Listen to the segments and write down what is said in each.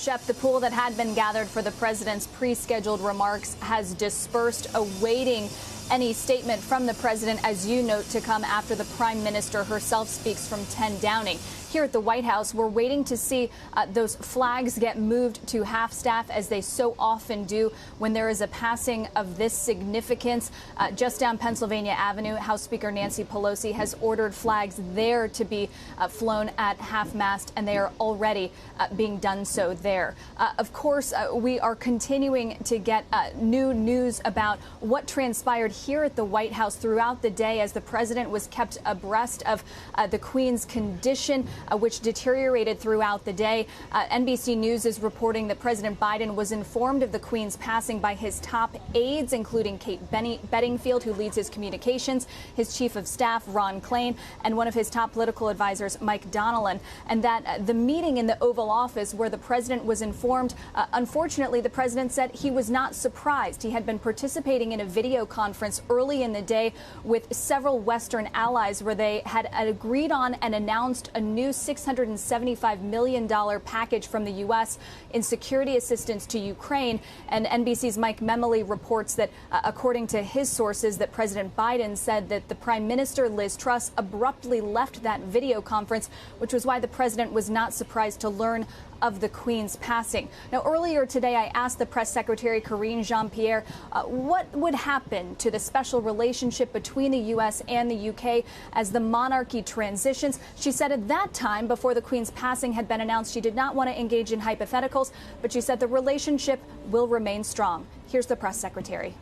Shep, the pool that had been gathered for the president's pre-scheduled remarks has dispersed, awaiting any statement from the president, as you note, to come after the prime minister herself speaks from 10 Downing. Here at the White House, we're waiting to see those flags get moved to half-staff, as they so often do when there is a passing of this significance. Just down Pennsylvania Avenue, House Speaker Nancy Pelosi has ordered flags there to be flown at half-mast, and they are already being done so there. Of course, we are continuing to get new news about what transpired here at the White House throughout the day, as the president was kept abreast of the Queen's condition, which deteriorated throughout the day. NBC News is reporting that President Biden was informed of the Queen's passing by his top aides, including Kate Bedingfield, who leads his communications, his chief of staff, Ron Klain, and one of his top political advisors, Mike Donnellan, and that the meeting in the Oval Office where the president was informed, unfortunately, the president said he was not surprised. He had been participating in a video conference early in the day with several Western allies, where they had agreed on and announced a new $675 million package from the U.S. in security assistance to Ukraine. And NBC's Mike Memoli reports that, according to his sources, that President Biden said that the Prime Minister, Liz Truss, abruptly left that video conference, which was why the president was not surprised to learn of the Queen's passing. Now, earlier today, I asked the press secretary, Karine Jean-Pierre, what would happen to the special relationship between the U.S. and the U.K. as the monarchy transitions. She said at that time, before the Queen's passing had been announced, she did not want to engage in hypotheticals, but she said the relationship will remain strong. Here's the press secretary.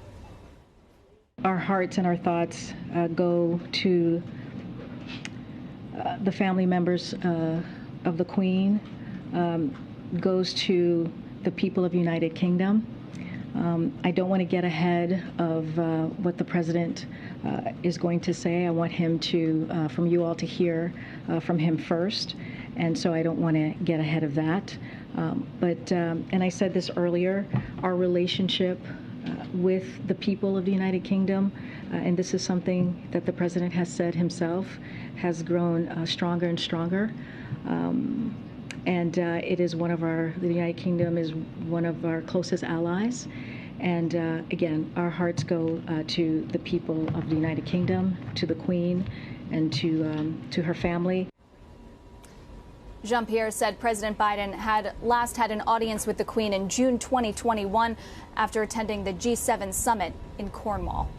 Our hearts and our thoughts go to the family members of the Queen, goes to the people of the United Kingdom. I don't want to get ahead of what the president is going to say. I want him to, from you all, to hear from him first, and so I don't want to get ahead of that. And I said this earlier, our relationship with the people of the United Kingdom, and this is something that the president has said himself, has grown stronger and stronger. It is one of the United Kingdom is one of our closest allies. And again, our hearts go to the people of the United Kingdom, to the Queen, and to her family. Jean-Pierre said President Biden had last had an audience with the Queen in June 2021 after attending the G7 summit in Cornwall.